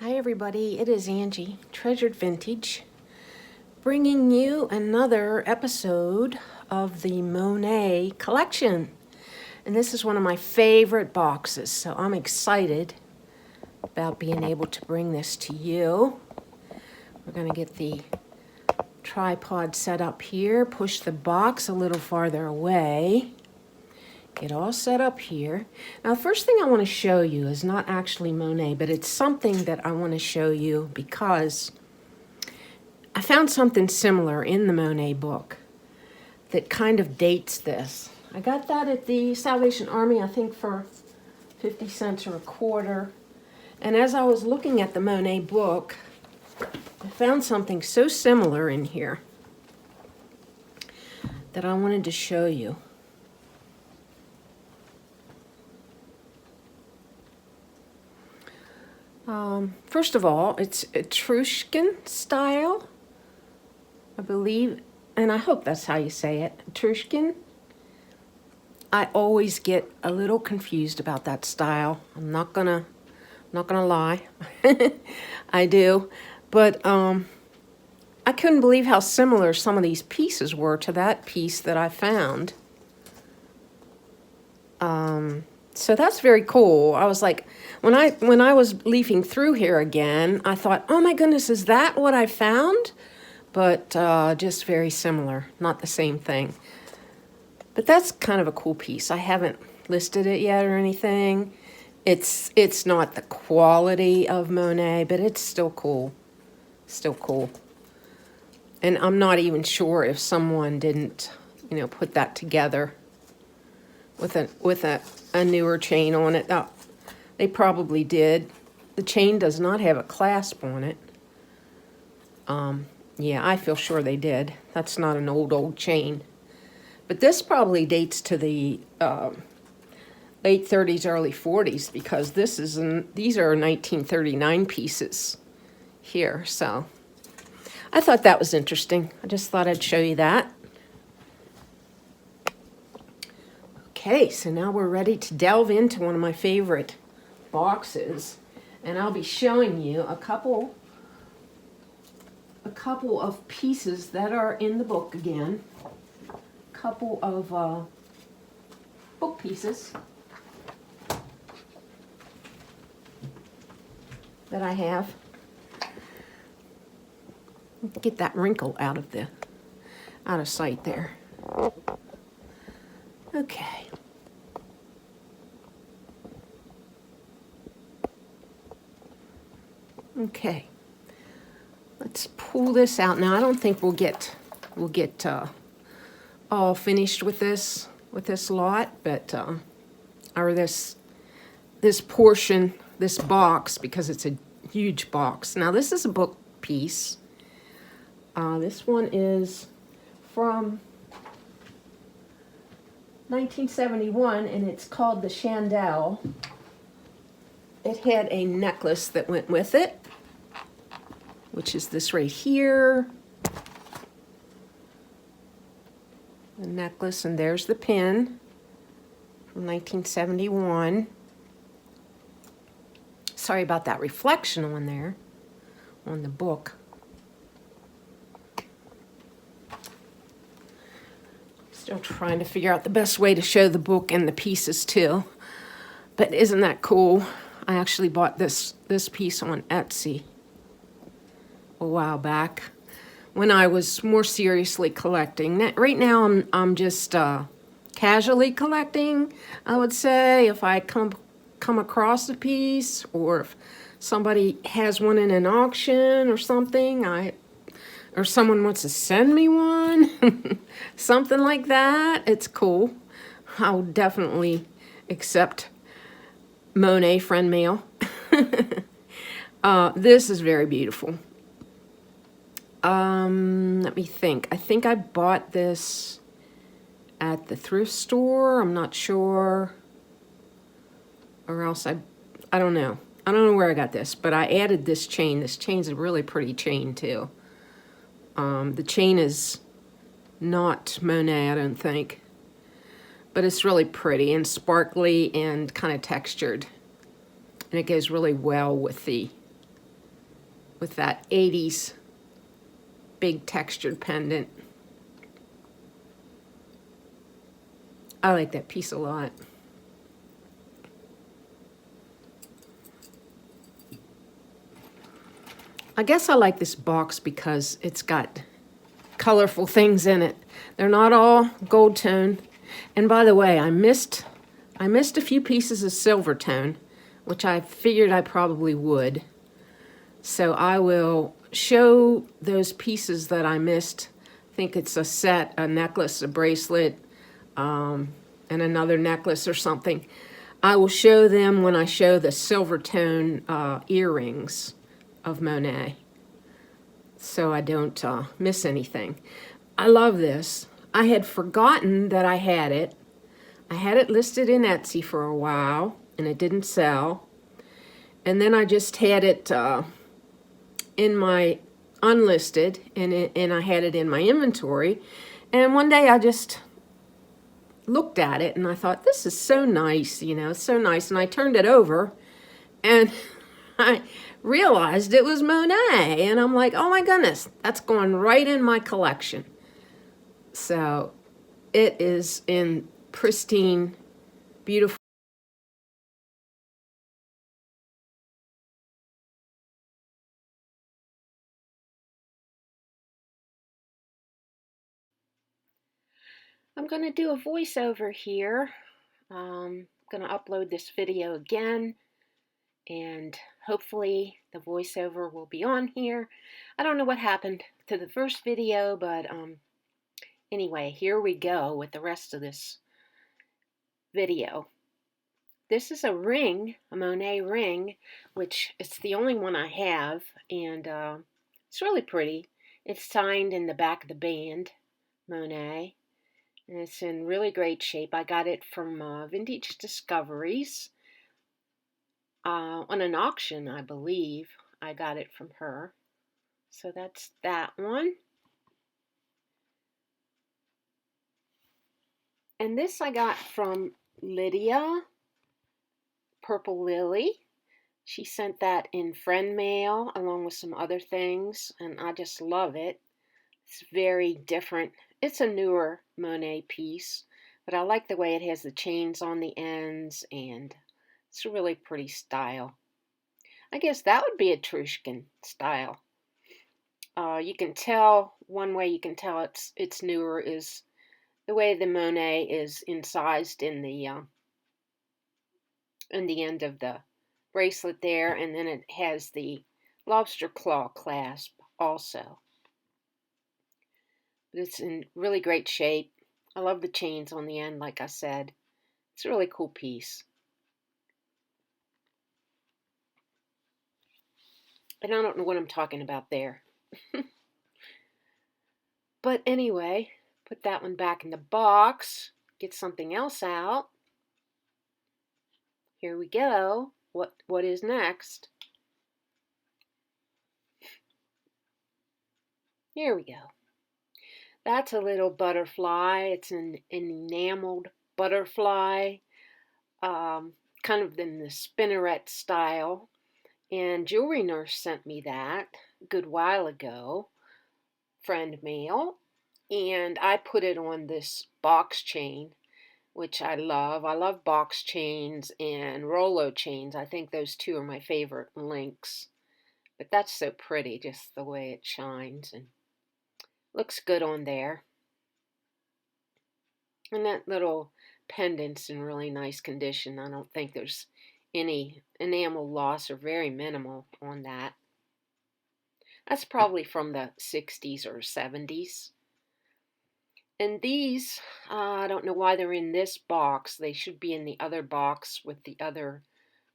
Hi everybody, it is Angie, Treasured Vintage, bringing you another episode of the Monet collection. And this is one of my favorite boxes, so I'm excited about being able to bring this to you. We're going to get the tripod set up here, push the box a little farther away. Get all set up here. Now, the first thing I want to show you is not actually Monet, but it's something that I want to show you because I found something similar in the Monet book that kind of dates this. I got that at the Salvation Army, I think for 50 cents or a quarter. And as I was looking at the Monet book, I found something so similar in here that I wanted to show you. First of all, it's Etruscan style, I believe, and I hope that's how you say it, Etruscan. I always get a little confused about that style. I'm not gonna lie, I do, but I couldn't believe how similar some of these pieces were to that piece that I found. So that's very cool. I was like, when I was leafing through here again, I thought, oh my goodness, is that what I found? But just very similar, not the same thing. But that's kind of a cool piece. I haven't listed it yet or anything. It's not the quality of Monet, but it's still cool. Still cool. And I'm not even sure if someone didn't, put that together with a newer chain on it. Oh, they probably did. The chain does not have a clasp on it. Yeah, I feel sure they did. That's not an old chain. But this probably dates to the late 30s, early 40s, because these are 1939 pieces here. So I thought that was interesting. I just thought I'd show you that. Okay, so now we're ready to delve into one of my favorite boxes, and I'll be showing you a couple of pieces that are in the book again. A couple of book pieces that I have. Get that wrinkle out of sight there. Okay. Okay. Let's pull this out now. I don't think we'll get all finished with this lot, but or this portion, this box, because it's a huge box. Now this is a book piece. This one is from 1971, and it's called the Chandelle. It had a necklace that went with it, which is this right here. The necklace, and there's the pin from 1971. Sorry about that reflection on there, on the book. Still trying to figure out the best way to show the book and the pieces too. But isn't that cool? I actually bought this piece on Etsy a while back when I was more seriously collecting. Right now I'm just casually collecting, I would say. If I come across a piece, or if somebody has one in an auction or something, or someone wants to send me one, something like that, it's cool. I'll definitely accept Monet friend mail. This is very beautiful. Let me think. I think I bought this at the thrift store. I'm not sure. Or else I don't know. I don't know where I got this, but I added this chain. This chain's a really pretty chain too. The chain is not Monet, I don't think, but it's really pretty and sparkly and kind of textured, and it goes really well with the with that 80s big textured pendant. I like that piece a lot. I guess I like this box because it's got colorful things in it. They're not all gold tone. And by the way, I missed a few pieces of silver tone, which I figured I probably would. So I will show those pieces that I missed. I think it's a set, a necklace, a bracelet, and another necklace or something. I will show them when I show the silver tone earrings of Monet, so I don't miss anything. I love this. I had forgotten that I had it. I had it listed in Etsy for a while, and it didn't sell. And then I just had it in my unlisted, and I had it in my inventory. And one day I just looked at it, and I thought, this is so nice, you know, so nice. And I turned it over, and I realized it was Monet, and I'm like, oh my goodness, that's going right in my collection. So it is in pristine, beautiful. I'm going to do a voiceover here. I'm going to upload this video again, and hopefully the voiceover will be on here. I don't know what happened to the first video, but anyway, here we go with the rest of this video. This is a ring, a Monet ring, which it's the only one I have, and it's really pretty. It's signed in the back of the band, Monet, and it's in really great shape. I got it from Vintage Discoveries on an auction, I believe. I got it from her. So that's that one. And this I got from Lydia, Purple Lily. She sent that in friend mail along with some other things, and I just love it. It's very different. It's a newer Monet piece, but I like the way it has the chains on the ends, and it's a really pretty style. I guess that would be Etruscan style. You can tell, one way you can tell it's newer is the way the Monet is incised in the end of the bracelet there, and then it has the lobster claw clasp also. But it's in really great shape. I love the chains on the end, like I said. It's a really cool piece. And I don't know what I'm talking about there. But anyway, put that one back in the box. Get something else out. Here we go. What is next? Here we go. That's a little butterfly. It's an enameled butterfly, kind of in the spinneret style. And Jewelry Nurse sent me that a good while ago, friend mail. And I put it on this box chain, which I love. I love box chains and Rolo chains. I think those two are my favorite links. But that's so pretty, just the way it shines and looks good on there. And that little pendant's in really nice condition. I don't think there's any enamel loss or very minimal on that. That's probably from the 60s or 70s. And these, I don't know why they're in this box. They should be in the other box with the other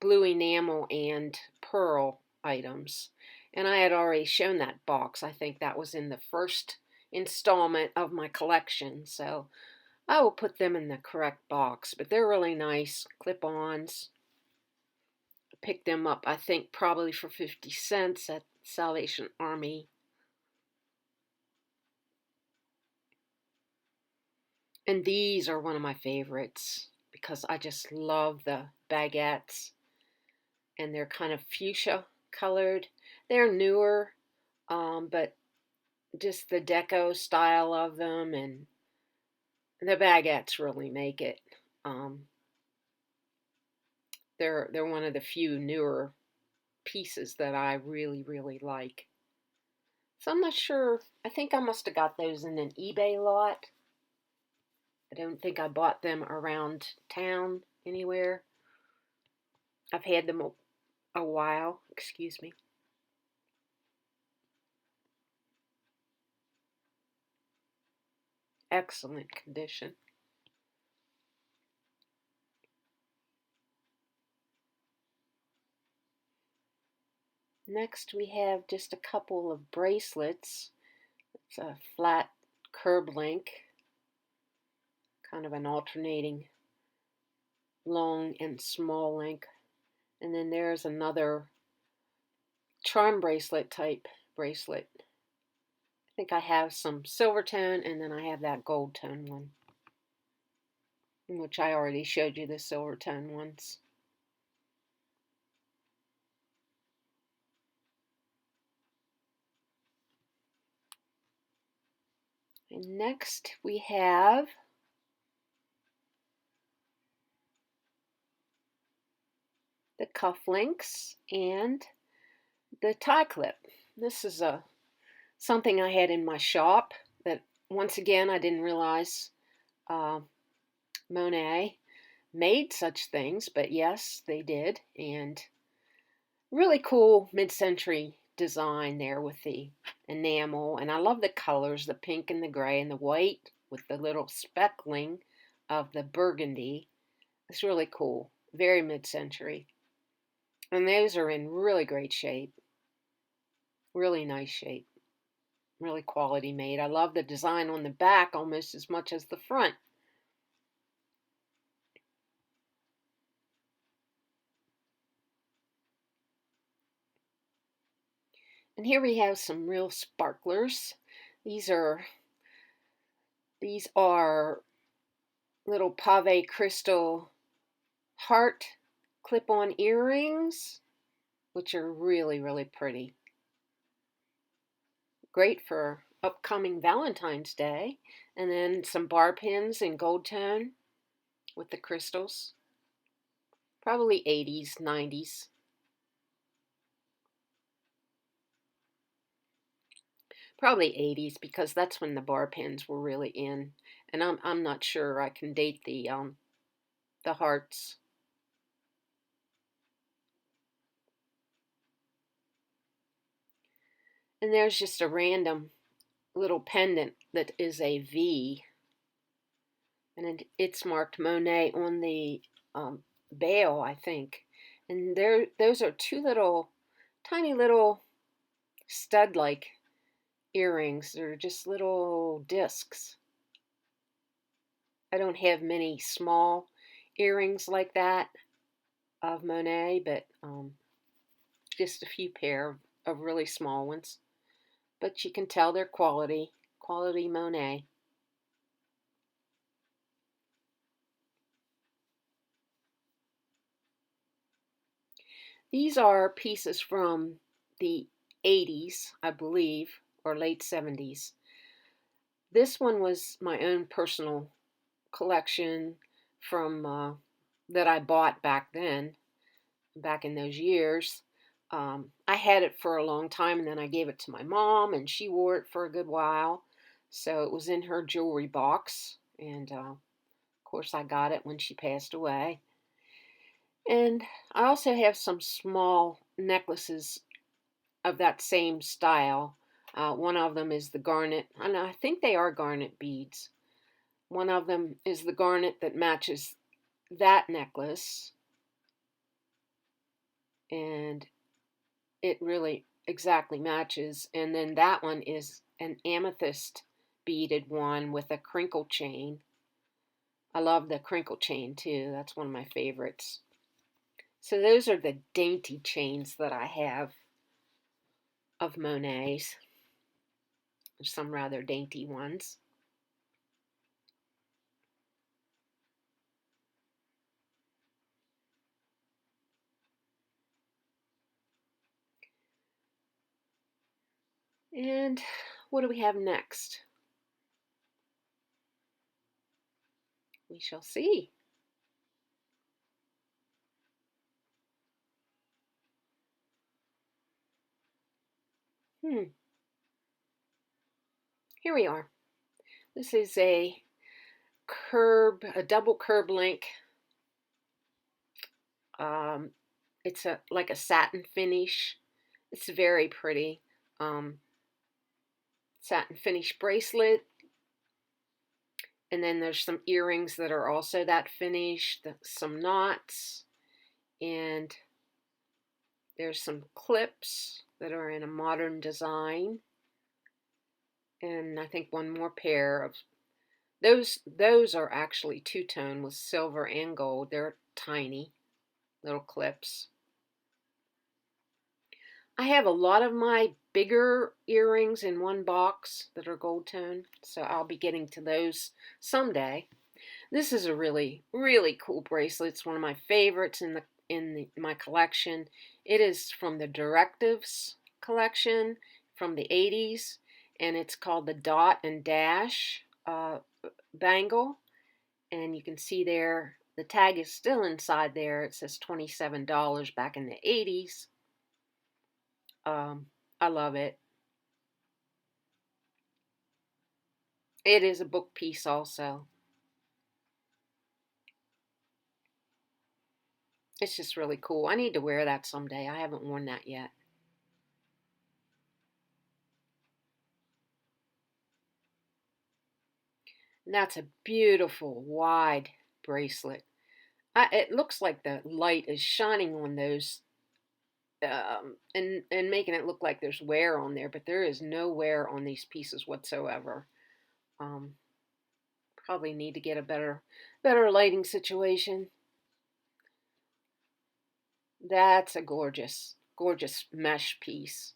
blue enamel and pearl items. And I had already shown that box. I think that was in the first installment of my collection. So I will put them in the correct box. But they're really nice clip-ons. Picked them up, I think, probably for 50 cents at Salvation Army. And these are one of my favorites because I just love the baguettes. And they're kind of fuchsia colored. They're newer, but just the deco style of them and the baguettes really make it. Um, they're one of the few newer pieces that I really like. So I'm not sure. I think I must have got those in an eBay lot. I don't think I bought them around town anywhere. I've had them a while. Excuse me. Excellent condition. Next we have just a couple of bracelets. It's a flat curb link, kind of an alternating long and small link. And then there's another charm bracelet type bracelet. I think I have some silver tone and then I have that gold tone one, which I already showed you the silver tone ones. And next we have the cufflinks and the tie clip. This is something I had in my shop that once again I didn't realize Monet made such things, but yes, they did. And really cool mid-century design there with the enamel. And I love the colors, the pink and the gray and the white with the little speckling of the burgundy. It's really cool. Very mid-century. And those are in really great shape. Really nice shape. Really quality made. I love the design on the back almost as much as the front. And here we have some real sparklers. These are little pave crystal heart clip-on earrings, which are really pretty. Great for upcoming Valentine's Day. And then some bar pins in gold tone with the crystals. Probably 80s, 90s. Probably 80s because that's when the bar pins were really in. And I'm not sure I can date the hearts. And there's just a random little pendant that is a V. And it's marked Monet on the bail, I think. And those are two tiny little stud-like earrings. They're just little discs. I don't have many small earrings like that of Monet, but just a few pair of really small ones. But you can tell they're quality Monet. These are pieces from the 80s, I believe, or late 70s. This one was my own personal collection from that I bought back then, back in those years. I had it for a long time and then I gave it to my mom and she wore it for a good while. So it was in her jewelry box and of course I got it when she passed away. And I also have some small necklaces of that same style. One of them is the garnet, and I think they are garnet beads. One of them is the garnet that matches that necklace, and it really exactly matches. And then that one is an amethyst beaded one with a crinkle chain. I love the crinkle chain too. That's one of my favorites. So those are the dainty chains that I have of Monet's. There's some rather dainty ones. And what do we have next? We shall see. Here we are. This is a double curb link. It's like a satin finish. It's very pretty. Satin finish bracelet. And then there's some earrings that are also that finish, some knots, and there's some clips that are in a modern design. And I think one more pair of those are actually two-tone with silver and gold. They're tiny little clips. I have a lot of my bigger earrings in one box that are gold tone, so I'll be getting to those someday. This is a really, really cool bracelet. It's one of my favorites in my collection. It is from the Directives collection from the 80s, and it's called the Dot and Dash bangle. And you can see there, the tag is still inside there. It says $27 back in the 80s. I love it. It is a book piece also. It's just really cool. I need to wear that someday. I haven't worn that yet. And that's a beautiful wide bracelet. It looks like the light is shining on those and making it look like there's wear on there, but there is no wear on these pieces whatsoever. Probably need to get a better lighting situation. That's a gorgeous mesh piece.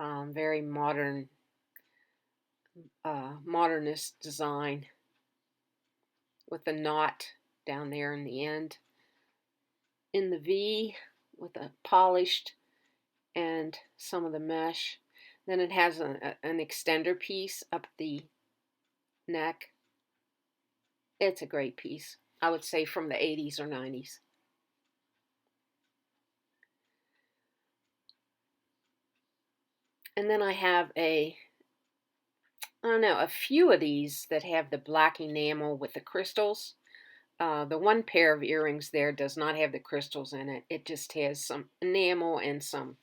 Very modern, modernist design with the knot down there in the end. In the V with a polished and some of the mesh. Then it has an extender piece up the neck. It's a great piece. I would say from the 80s or 90s. And then I have a few of these that have the black enamel with the crystals. The one pair of earrings there does not have the crystals in it. It just has some enamel and some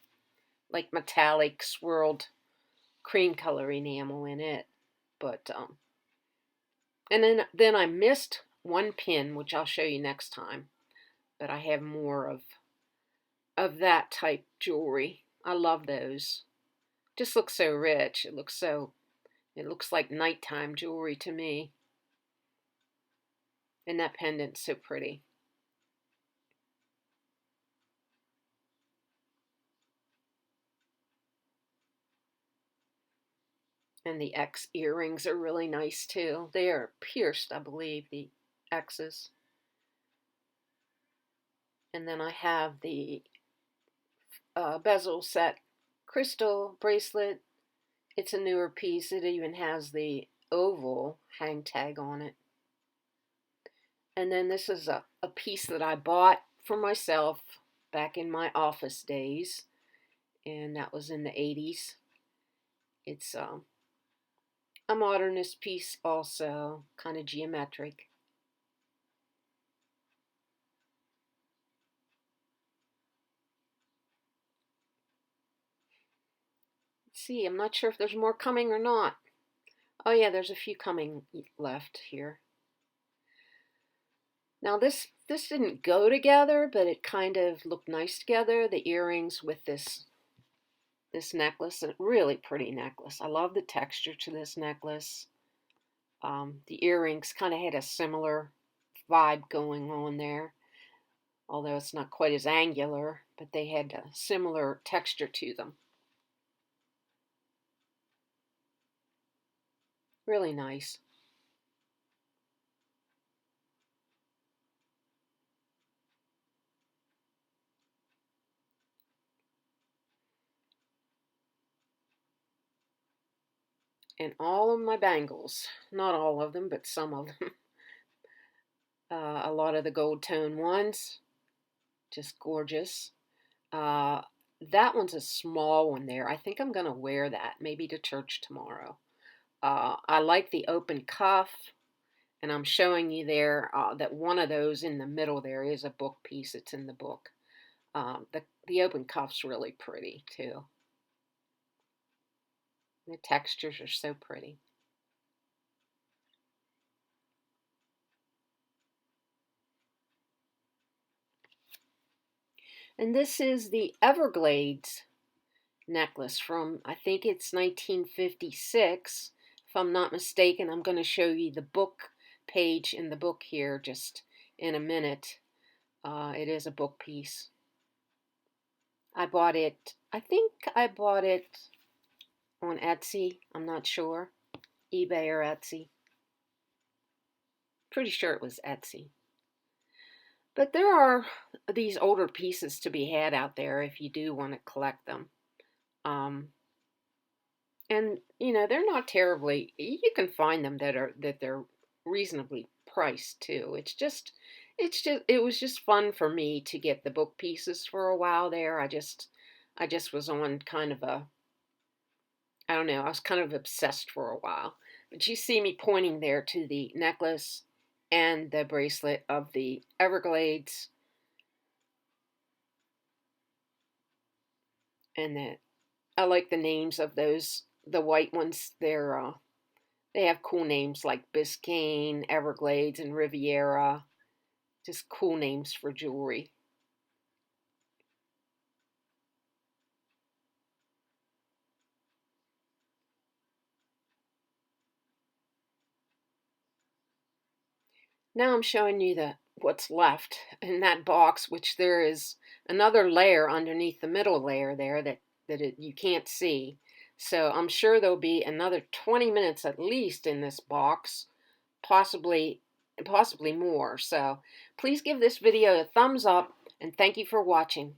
like metallic swirled cream color enamel in it. But and then I missed one pin, which I'll show you next time. But I have more of that type jewelry. I love those. Just looks so rich. It looks like nighttime jewelry to me. And that pendant's so pretty. And the X earrings are really nice too. They are pierced, I believe, the X's. And then I have the bezel set crystal bracelet. It's a newer piece. It even has the oval hang tag on it. And then this is a piece that I bought for myself back in my office days. And that was in the 80s. It's a modernist piece also, kind of geometric. Let's see, I'm not sure if there's more coming or not. Oh yeah, there's a few coming left here. Now this didn't go together, but it kind of looked nice together. The earrings with this necklace, a really pretty necklace. I love the texture to this necklace. The earrings kind of had a similar vibe going on there, although it's not quite as angular, but they had a similar texture to them. Really nice. And all of my bangles, not all of them, but some of them. A lot of the gold tone ones, just gorgeous. That one's a small one there. I think I'm going to wear that, maybe to church tomorrow. I like the open cuff, and I'm showing you there that one of those in the middle there is a book piece. It's in the book. The open cuff's really pretty, too. The textures are so pretty. And this is the Everglades necklace from, I think it's 1956. If I'm not mistaken, I'm going to show you the book page in the book here just in a minute. It is a book piece. I bought it, I think I bought it on Etsy. I'm not sure. eBay or Etsy. Pretty sure it was Etsy. But there are these older pieces to be had out there if you do want to collect them. And they're not terribly, you can find them that they're reasonably priced too. It was just fun for me to get the book pieces for a while there. I just was on kind of a, I don't know, I was kind of obsessed for a while. But you see me pointing there to the necklace and the bracelet of the Everglades. And I like the names of those, the white ones. They have cool names like Biscayne, Everglades, and Riviera. Just cool names for jewelry. Now I'm showing you what's left in that box, which there is another layer underneath the middle layer there that you can't see. So I'm sure there'll be another 20 minutes at least in this box, possibly more. So please give this video a thumbs up, and thank you for watching.